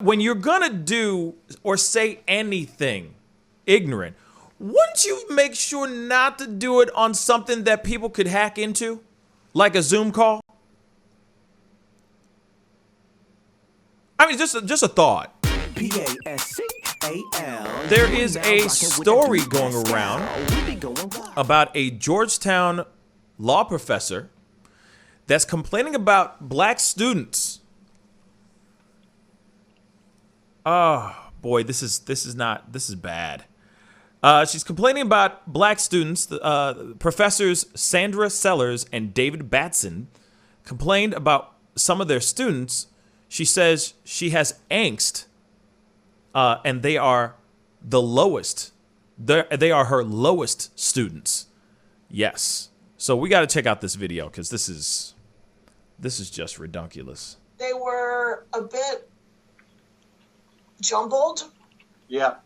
When you're gonna do or say anything ignorant, wouldn't you make sure not to do it on something that people could hack into, like a Zoom call? I mean, just a thought. Pascal. There is a story going around about a Georgetown law professor that's complaining about black students. Oh boy, this is bad. She's complaining about black students. Professors Sandra Sellers and David Batson complained about some of their students. She says she has angst, and they are the lowest. They are her lowest students. Yes. So we got to check out this video because this is just redunculous. They were a bit jumbled. Yeah.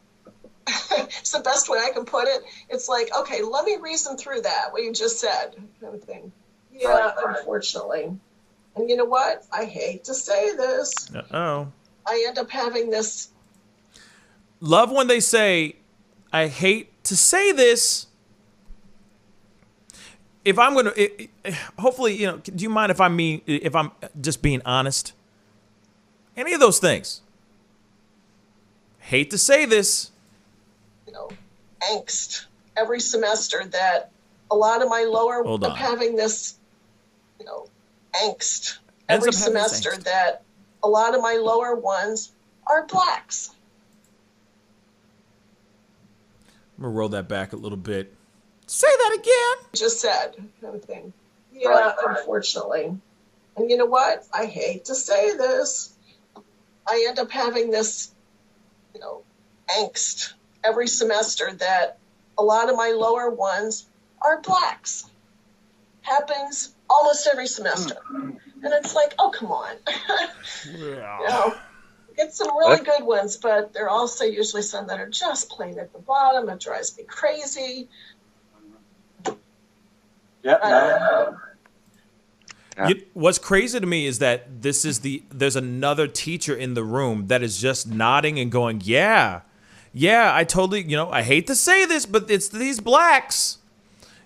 It's the best way I can put it. It's like, okay, let me reason through that, what you just said, kind of thing. Yeah, right. Unfortunately. And you know what? I hate to say this. Uh-oh. I end up having this. Love when they say, I hate to say this. If I'm going to, hopefully, do you mind if I'm just being honest? Any of those things. Hate to say this. Angst every semester that a lot of my lower Hold on. having this, angst every semester that a lot of my lower ones are blacks. I'm going to roll that back a little bit. Say that again. Just said, kind of thing. Yeah, right. Unfortunately. And you know what? I hate to say this. I end up having this, angst every semester that a lot of my lower ones are blacks. Happens almost every semester. And it's like, oh, come on. Get some really good ones, but they're also usually some that are just plain at the bottom. It drives me crazy. Yeah. What's crazy to me is that there's another teacher in the room that is just nodding and going, yeah, I totally, I hate to say this, but it's these blacks.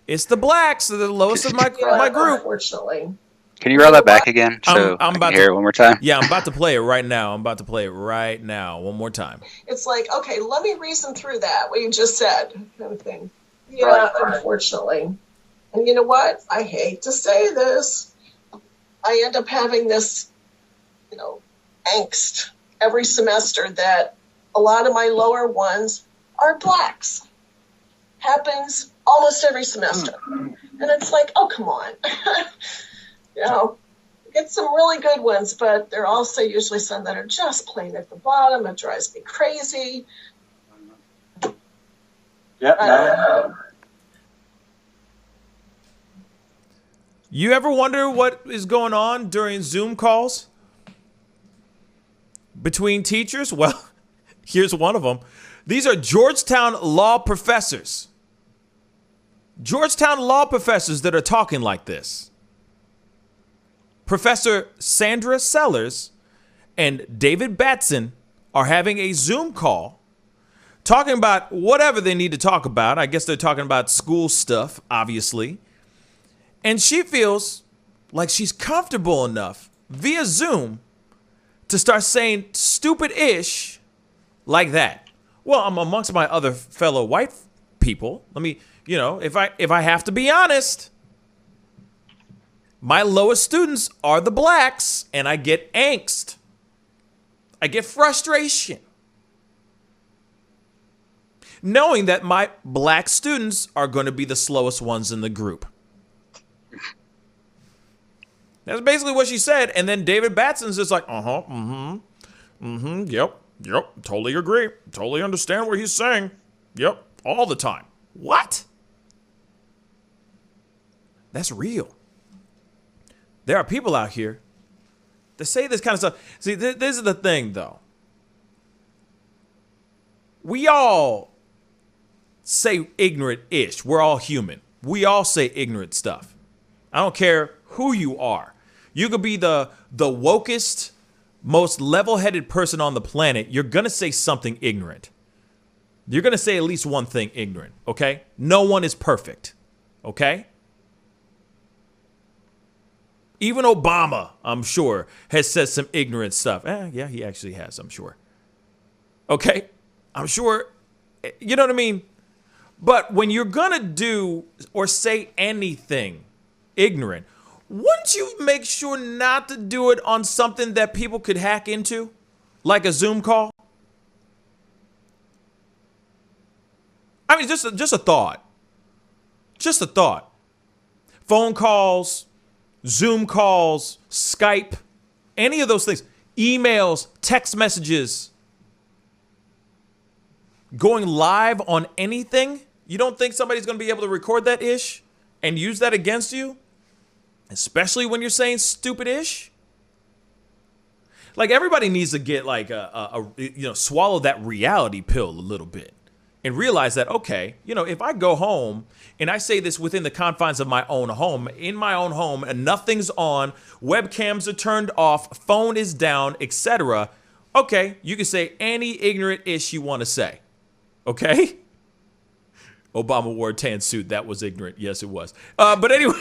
It's the blacks. They're the lowest of my group. Unfortunately. Can you roll that back again so I'm I about can hear it one more time? Yeah, I'm about to play it right now. One more time. It's like, okay, let me reason through that, what you just said, kind of thing. Yeah, Right. Unfortunately. And you know what? I hate to say this. I end up having this, angst every semester that a lot of my lower ones are blacks. Happens almost every semester. And it's like, oh, come on. Get some really good ones, but they're also usually some that are just plain at the bottom. It drives me crazy. Yeah. You ever wonder what is going on during Zoom calls between teachers? Well, here's one of them. These are Georgetown law professors. Georgetown law professors that are talking like this. Professor Sandra Sellers and David Batson are having a Zoom call talking about whatever they need to talk about. I guess they're talking about school stuff, obviously. And she feels like she's comfortable enough via Zoom to start saying stupid-ish like that. Well, I'm amongst my other fellow white people. Let me, if I have to be honest, my lowest students are the blacks, and I get angst. I get frustration knowing that my black students are going to be the slowest ones in the group. That's basically what she said. And then David Batson's just like, yep, totally agree. Totally understand what he's saying. Yep, all the time. What? That's real. There are people out here that say this kind of stuff. See, this is the thing, though. We all say ignorant-ish. We're all human. We all say ignorant stuff. I don't care who you are. You could be the wokest most level-headed person on the planet, you're going to say something ignorant. You're going to say at least one thing ignorant, okay? No one is perfect, okay? Even Obama, I'm sure, has said some ignorant stuff. Yeah, he actually has, I'm sure. Okay? I'm sure, you know what I mean? But when you're going to do or say anything ignorant, wouldn't you make sure not to do it on something that people could hack into? Like a Zoom call? I mean, just a thought. Just a thought. Phone calls, Zoom calls, Skype, any of those things. Emails, text messages. Going live on anything? You don't think somebody's going to be able to record that ish and use that against you? Especially when you're saying stupid ish? Like, everybody needs to get like swallow that reality pill a little bit and realize that, okay, if I go home and I say this within the confines of my own home, in my own home, and nothing's on, webcams are turned off, phone is down, etc. Okay, you can say any ignorant ish you want to say. Okay? Obama wore a tan suit. That was ignorant. Yes, it was. But anyway,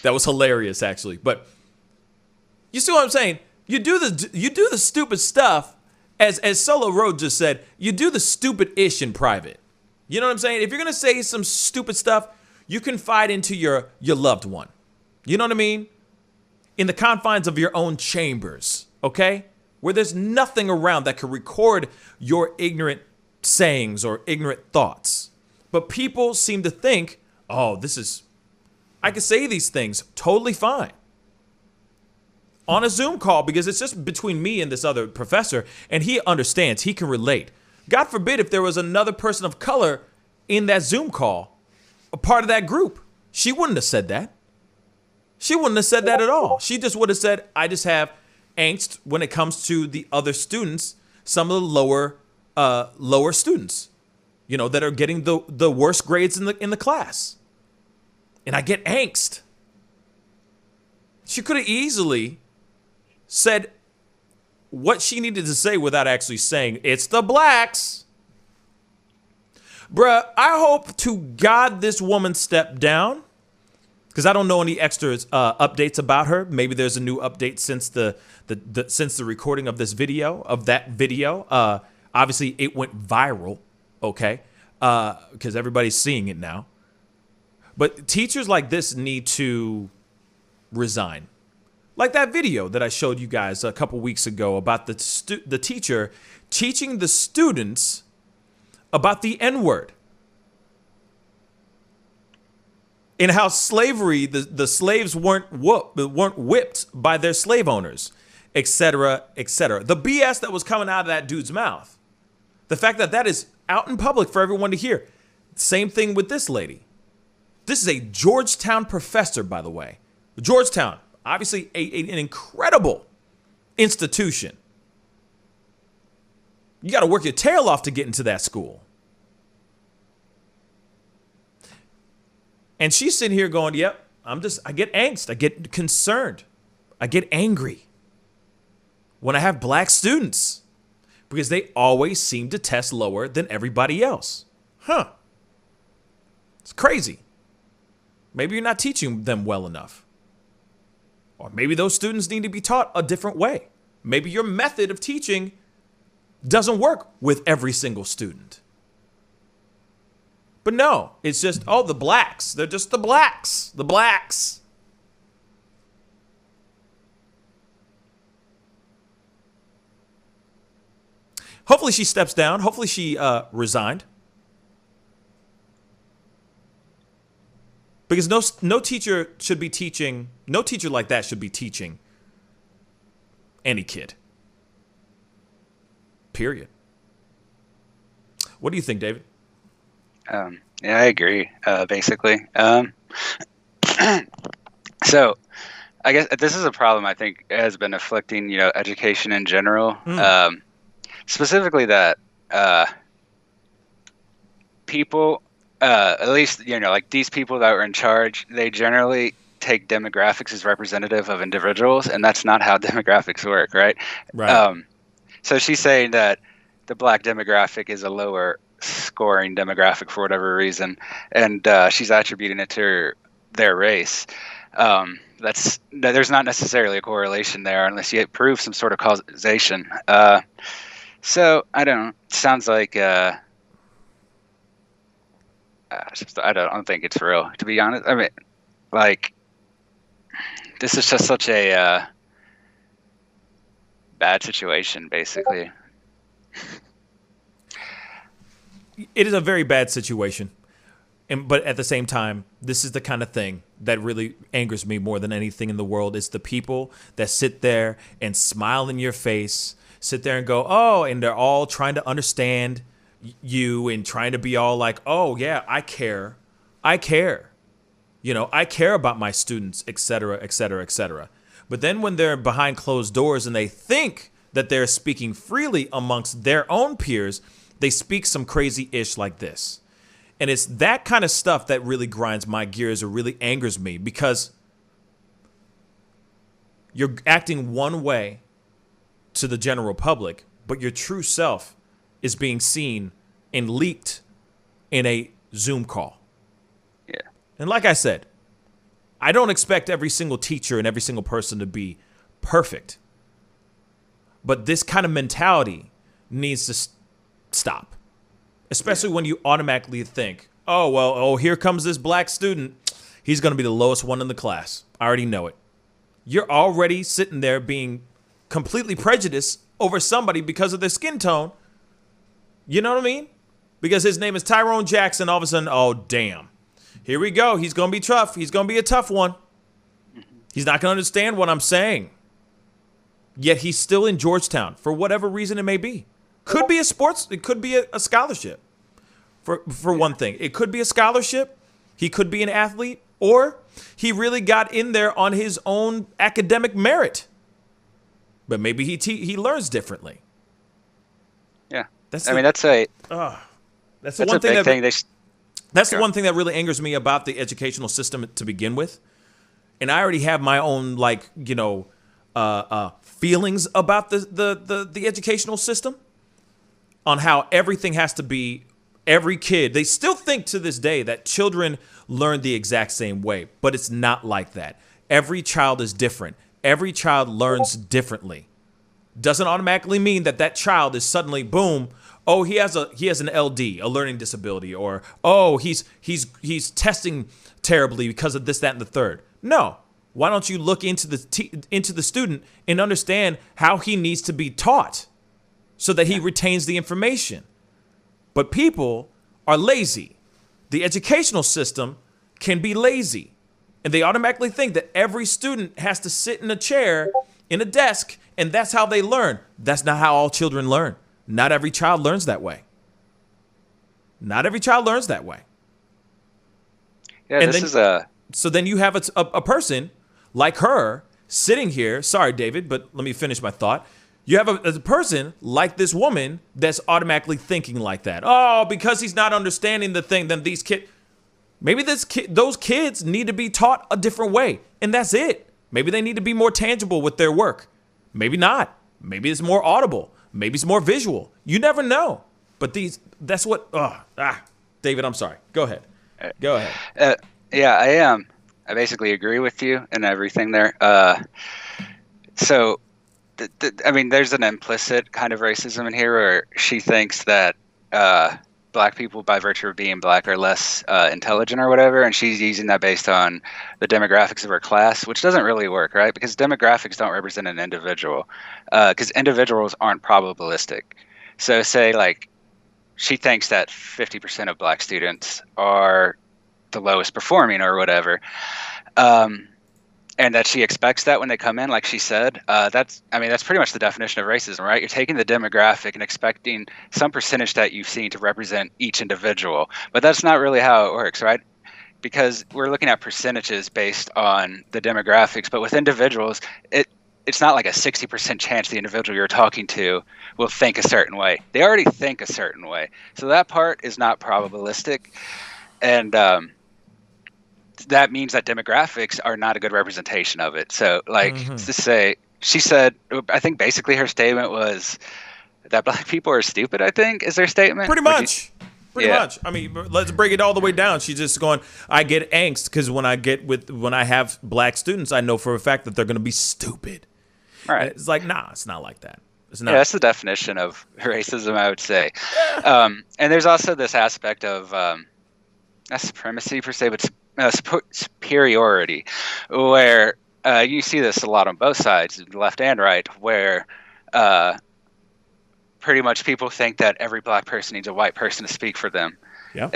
that was hilarious, actually. But you see what I'm saying? You do the stupid stuff, as Solo Road just said, you do the stupid ish in private. You know what I'm saying? If you're going to say some stupid stuff, you confide into your loved one. You know what I mean? In the confines of your own chambers, okay? Where there's nothing around that could record your ignorant sayings or ignorant thoughts. But people seem to think, oh, I can say these things totally fine on a Zoom call because it's just between me and this other professor, and he understands, he can relate. God forbid if there was another person of color in that Zoom call, a part of that group, she wouldn't have said that. She wouldn't have said that at all. She just would have said, I just have angst when it comes to the other students, some of the lower students, that are getting the worst grades in the class. And I get angst. She could have easily said what she needed to say without actually saying, it's the blacks. Bruh, I hope to God this woman stepped down, because I don't know any extra updates about her. Maybe there's a new update since the recording of this video, obviously it went viral, okay, because everybody's seeing it now. But teachers like this need to resign. Like that video that I showed you guys a couple weeks ago about the teacher teaching the students about the N-word. And how slavery, the slaves weren't whipped by their slave owners, etc., etc. The BS that was coming out of that dude's mouth. The fact that is out in public for everyone to hear. Same thing with this lady. This is a Georgetown professor, by the way. Georgetown, obviously an incredible institution. You got to work your tail off to get into that school. And she's sitting here going, yep, I get angst. I get concerned. I get angry when I have black students because they always seem to test lower than everybody else. Huh. It's crazy. Maybe you're not teaching them well enough. Or maybe those students need to be taught a different way. Maybe your method of teaching doesn't work with every single student. But no, it's just, the blacks. They're just the blacks. The blacks. Hopefully she steps down. Hopefully she resigned. Because no teacher should be teaching, no teacher like that should be teaching any kid. Period. What do you think, David? Yeah, I agree, basically. So I guess this is a problem I think has been afflicting, education in general. Specifically that people, at least, like these people that were in charge, they generally take demographics as representative of individuals, and that's not how demographics work, right? Right. So she's saying that the black demographic is a lower scoring demographic for whatever reason, and she's attributing it to their race. There's not necessarily a correlation there unless you prove some sort of causation. So I don't. Sounds like I don't think it's real, to be honest. I mean, like, this is just such a bad situation, basically. It is a very bad situation. But at the same time, this is the kind of thing that really angers me more than anything in the world. It's the people that sit there and smile in your face, sit there and go, oh, and they're all trying to understand you and trying to be all like, oh, yeah, I care. I care. You know, I care about my students, et cetera, et cetera, et cetera. But then when they're behind closed doors and they think that they're speaking freely amongst their own peers, they speak some crazy ish like this. And it's that kind of stuff that really grinds my gears or really angers me, because you're acting one way to the general public, but your true self is being seen and leaked in a Zoom call. Yeah. And like I said, I don't expect every single teacher and every single person to be perfect. But this kind of mentality needs to stop. Especially when you automatically think, here comes this black student. He's going to be the lowest one in the class. I already know it. You're already sitting there being completely prejudiced over somebody because of their skin tone. You know what I mean? Because his name is Tyrone Jackson. All of a sudden, oh, damn. Here we go. He's going to be tough. He's going to be a tough one. He's not going to understand what I'm saying. Yet he's still in Georgetown for whatever reason it may be. Could be it could be a scholarship for one thing. It could be a scholarship. He could be an athlete, or he really got in there on his own academic merit. But maybe he learns differently. Yeah. That's the one thing that really angers me about the educational system to begin with. And I already have my own feelings about the educational system. On how everything has to be every kid. They still think to this day that children learn the exact same way, but it's not like that. Every child is different. Every child learns differently. Doesn't automatically mean that child is suddenly, boom, oh, he has an LD, a learning disability, or oh, he's testing terribly because of this, that, and the third. No. Why don't you look into the student and understand how he needs to be taught, so that he retains the information? But people are lazy. The educational system can be lazy. And they automatically think that every student has to sit in a chair, in a desk, and that's how they learn. That's not how all children learn. Not every child learns that way. Not every child learns that way. Yeah, and so then you have a person like her sitting here. Sorry, David, but let me finish my thought. You have a person like this woman that's automatically thinking like that. Oh, because he's not understanding the thing, then these kids, maybe those kids need to be taught a different way. And that's it. Maybe they need to be more tangible with their work. Maybe not. Maybe it's more audible. Maybe it's more visual. You never know. But David, I'm sorry. Go ahead. Yeah, I am. I basically agree with you and everything there. There's an implicit kind of racism in here where she thinks that black people, by virtue of being black, are less intelligent or whatever, and she's using that based on the demographics of her class, which doesn't really work, right? Because demographics don't represent an individual, because individuals aren't probabilistic. So say, like, she thinks that 50% of black students are the lowest performing or whatever, and that she expects that when they come in, like she said. That's pretty much the definition of racism, right? You're taking the demographic and expecting some percentage that you've seen to represent each individual. But that's not really how it works, right? Because we're looking at percentages based on the demographics. But with individuals, it's not like a 60% chance the individual you're talking to will think a certain way. They already think a certain way. So that part is not probabilistic. And that means that demographics are not a good representation of it. So, like, to say, she said, I think basically her statement was that black people are stupid, I think, is her statement. Pretty much. Pretty much. I mean, let's break it all the way down. She's just going, I get angst because when I have black students, I know for a fact that they're going to be stupid. Right. And it's like, nah, it's not like that. It's not. Yeah, that's the definition of racism, I would say. And there's also this aspect of not supremacy per se, but superiority, where you see this a lot on both sides, left and right, where pretty much people think that every black person needs a white person to speak for them. Yeah.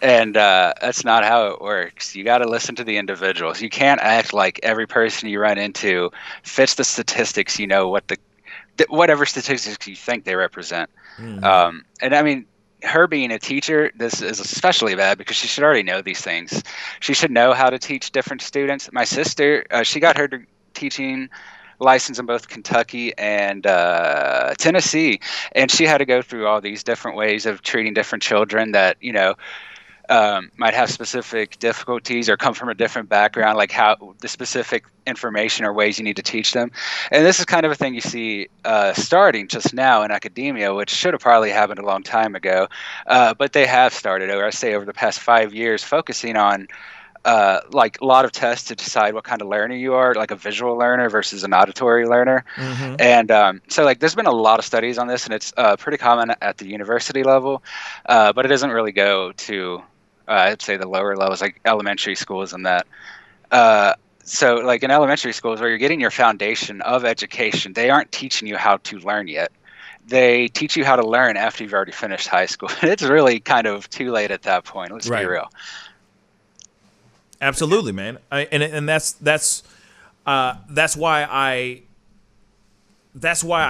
And that's not how it works. You got to listen to the individuals. You can't act like every person you run into fits the statistics, you know, whatever statistics you think they represent. And I mean, her being a teacher, this is especially bad because she should already know these things. She should know how to teach different students. My sister, she got her teaching license in both Kentucky and Tennessee, and she had to go through all these different ways of treating different children that, you know, might have specific difficulties or come from a different background, like how the specific information or ways you need to teach them. And this is kind of a thing you see starting just now in academia, which should have probably happened a long time ago. But they have started, or I say over the past 5 years, focusing on like a lot of tests to decide what kind of learner you are, like a visual learner versus an auditory learner. And so like there's been a lot of studies on this, and it's pretty common at the university level, but it doesn't really go to I'd say the lower levels, like elementary schools and that. So like in elementary schools where you're getting your foundation of education, they aren't teaching you how to learn yet. They teach you how to learn after you've already finished high school. It's really kind of too late at that point. Let's be real. Absolutely, man. And that's why I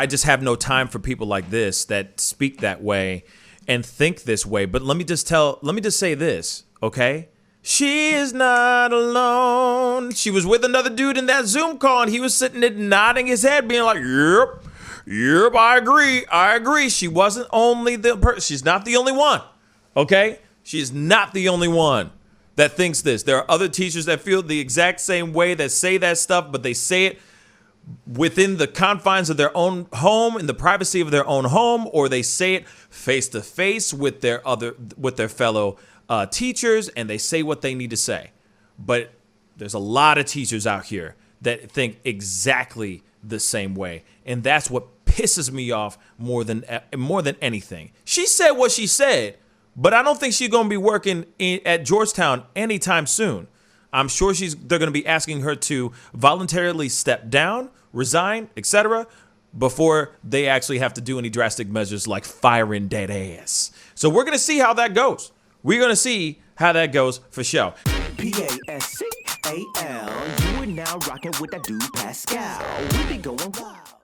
just have no time for people like this that speak that way and think this way. But let me just say this, okay? She is not alone. She was with another dude in that Zoom call, and he was sitting there nodding his head, being like, yep, I agree. She wasn't only the person. She's not the only one, okay? She's not the only one that thinks this. There are other teachers that feel the exact same way, that say that stuff, but they say it within the confines of their own home, in the privacy of their own home, or they say it face to face with their fellow teachers, and they say what they need to say. But there's a lot of teachers out here that think exactly the same way, and that's what pisses me off more than anything. She said what she said, but I don't think she's going to be working at Georgetown anytime soon. I'm sure they're going to be asking her to voluntarily step down, resign, etc., before they actually have to do any drastic measures like firing dead ass. So we're going to see how that goes. We're going to see how that goes for sure. Pascal, you are now rocking with that dude Pascal. We be going wild.